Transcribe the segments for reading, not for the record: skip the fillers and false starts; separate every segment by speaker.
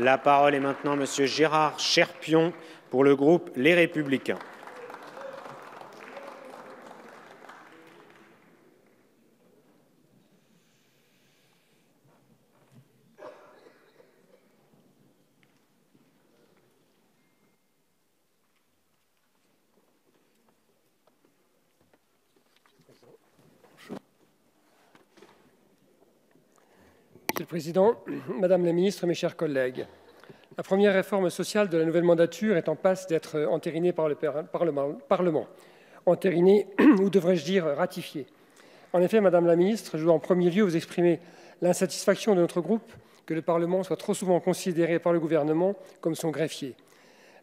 Speaker 1: La parole est maintenant Monsieur Gérard Cherpion pour le groupe Les Républicains.
Speaker 2: Monsieur le Président, Madame la Ministre, mes chers collègues, la première réforme sociale de la nouvelle mandature est en passe d'être entérinée par le Parlement. Entérinée, ou devrais-je dire ratifiée. En effet, Madame la Ministre, je dois en premier lieu vous exprimer l'insatisfaction de notre groupe que le Parlement soit trop souvent considéré par le gouvernement comme son greffier.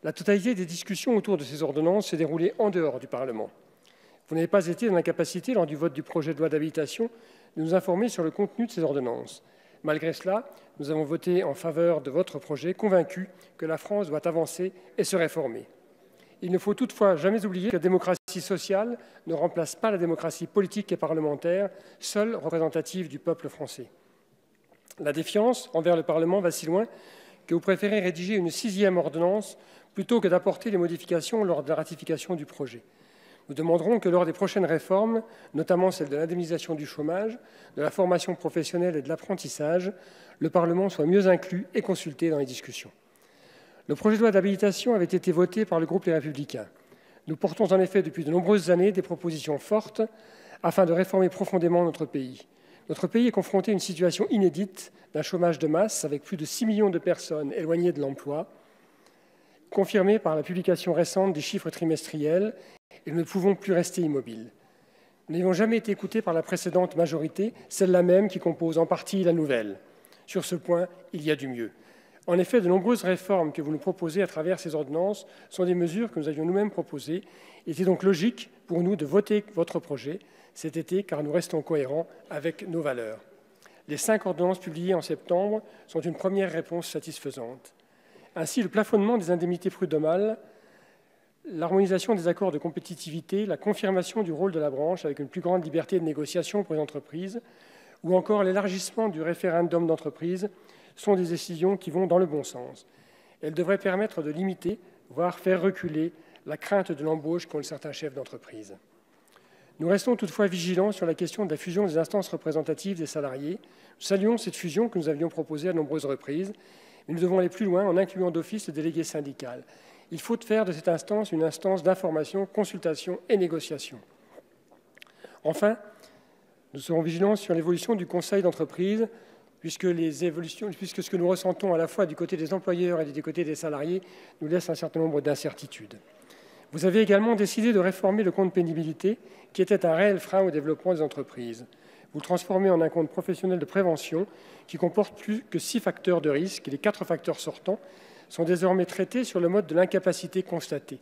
Speaker 2: La totalité des discussions autour de ces ordonnances s'est déroulée en dehors du Parlement. Vous n'avez pas été dans l'incapacité, lors du vote du projet de loi d'habilitation, de nous informer sur le contenu de ces ordonnances. Malgré cela, nous avons voté en faveur de votre projet, convaincus que la France doit avancer et se réformer. Il ne faut toutefois jamais oublier que la démocratie sociale ne remplace pas la démocratie politique et parlementaire, seule représentative du peuple français. La défiance envers le Parlement va si loin que vous préférez rédiger une 6e ordonnance plutôt que d'apporter les modifications lors de la ratification du projet. Nous demanderons que lors des prochaines réformes, notamment celle de l'indemnisation du chômage, de la formation professionnelle et de l'apprentissage, le Parlement soit mieux inclus et consulté dans les discussions. Le projet de loi d'habilitation avait été voté par le groupe Les Républicains. Nous portons en effet depuis de nombreuses années des propositions fortes afin de réformer profondément notre pays. Notre pays est confronté à une situation inédite d'un chômage de masse avec plus de 6 millions de personnes éloignées de l'emploi, confirmée par la publication récente des chiffres trimestriels, et nous ne pouvons plus rester immobiles. Nous n'avons jamais été écoutés par la précédente majorité, celle-là même qui compose en partie la nouvelle. Sur ce point, il y a du mieux. En effet, de nombreuses réformes que vous nous proposez à travers ces ordonnances sont des mesures que nous avions nous-mêmes proposées. Il était donc logique pour nous de voter votre projet cet été, car nous restons cohérents avec nos valeurs. Les 5 ordonnances publiées en septembre sont une première réponse satisfaisante. Ainsi, le plafonnement des indemnités prud'homales, l'harmonisation des accords de compétitivité, la confirmation du rôle de la branche avec une plus grande liberté de négociation pour les entreprises, ou encore l'élargissement du référendum d'entreprise sont des décisions qui vont dans le bon sens. Elles devraient permettre de limiter, voire faire reculer, la crainte de l'embauche qu'ont certains chefs d'entreprise. Nous restons toutefois vigilants sur la question de la fusion des instances représentatives des salariés. Nous saluons cette fusion que nous avions proposée à nombreuses reprises, mais nous devons aller plus loin en incluant d'office le délégué syndical. Il faut faire de cette instance une instance d'information, consultation et négociation. Enfin, nous serons vigilants sur l'évolution du conseil d'entreprise, puisque ce que nous ressentons à la fois du côté des employeurs et du côté des salariés nous laisse un certain nombre d'incertitudes. Vous avez également décidé de réformer le compte pénibilité, qui était un réel frein au développement des entreprises. Vous le transformez en un compte professionnel de prévention qui comporte plus que 6 facteurs de risque et les 4 facteurs sortants sont désormais traités sur le mode de l'incapacité constatée.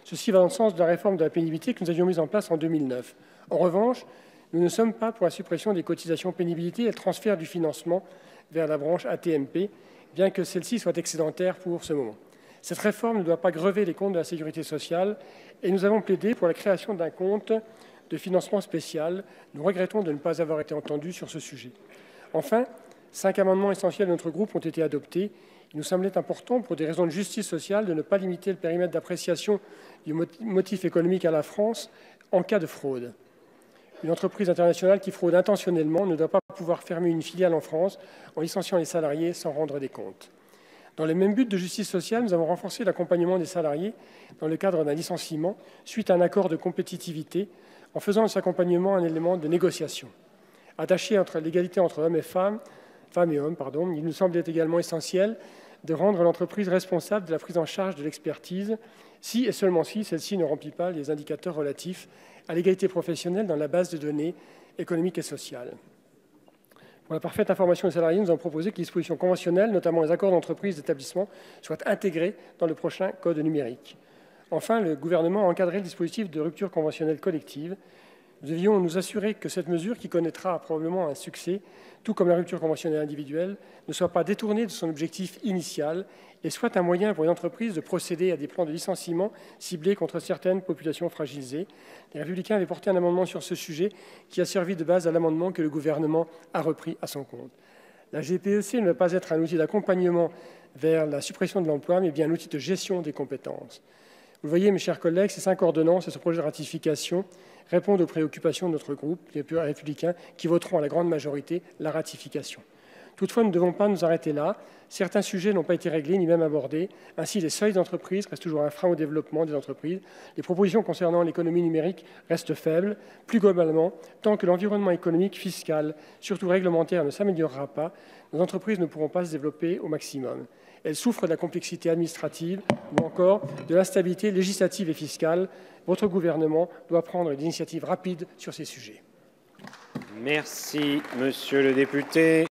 Speaker 2: Ceci va dans le sens de la réforme de la pénibilité que nous avions mise en place en 2009. En revanche, nous ne sommes pas pour la suppression des cotisations pénibilité et le transfert du financement vers la branche AT-MP, bien que celle-ci soit excédentaire pour ce moment. Cette réforme ne doit pas grever les comptes de la sécurité sociale et nous avons plaidé pour la création d'un compte de financement spécial. Nous regrettons de ne pas avoir été entendus sur ce sujet. Enfin, 5 amendements essentiels de notre groupe ont été adoptés. Il nous semblait important, pour des raisons de justice sociale, de ne pas limiter le périmètre d'appréciation du motif économique à la France en cas de fraude. Une entreprise internationale qui fraude intentionnellement ne doit pas pouvoir fermer une filiale en France en licenciant les salariés sans rendre des comptes. Dans le même but de justice sociale, nous avons renforcé l'accompagnement des salariés dans le cadre d'un licenciement suite à un accord de compétitivité en faisant de cet accompagnement un élément de négociation. Attaché entre l'égalité entre hommes et hommes, il nous semble également essentiel de rendre l'entreprise responsable de la prise en charge de l'expertise si et seulement si celle-ci ne remplit pas les indicateurs relatifs à l'égalité professionnelle dans la base de données économiques et sociales. Pour la parfaite information des salariés, nous avons proposé que les dispositions conventionnelles, notamment les accords d'entreprise d'établissement, soient intégrées dans le prochain code numérique. Enfin, le gouvernement a encadré le dispositif de rupture conventionnelle collective. Nous devions nous assurer que cette mesure, qui connaîtra probablement un succès, tout comme la rupture conventionnelle individuelle, ne soit pas détournée de son objectif initial et soit un moyen pour une entreprise de procéder à des plans de licenciement ciblés contre certaines populations fragilisées. Les Républicains avaient porté un amendement sur ce sujet qui a servi de base à l'amendement que le gouvernement a repris à son compte. La GPEC ne doit pas être un outil d'accompagnement vers la suppression de l'emploi, mais bien un outil de gestion des compétences. Vous le voyez, mes chers collègues, ces 5 ordonnances et ce projet de ratification répondent aux préoccupations de notre groupe, les Républicains, qui voteront à la grande majorité la ratification. Toutefois, nous ne devons pas nous arrêter là. Certains sujets n'ont pas été réglés ni même abordés. Ainsi, les seuils d'entreprise restent toujours un frein au développement des entreprises. Les propositions concernant l'économie numérique restent faibles. Plus globalement, tant que l'environnement économique, fiscal, surtout réglementaire, ne s'améliorera pas, nos entreprises ne pourront pas se développer au maximum. Elles souffrent de la complexité administrative ou encore de l'instabilité législative et fiscale. Votre gouvernement doit prendre des initiatives rapides sur ces sujets.
Speaker 1: Merci, monsieur le député.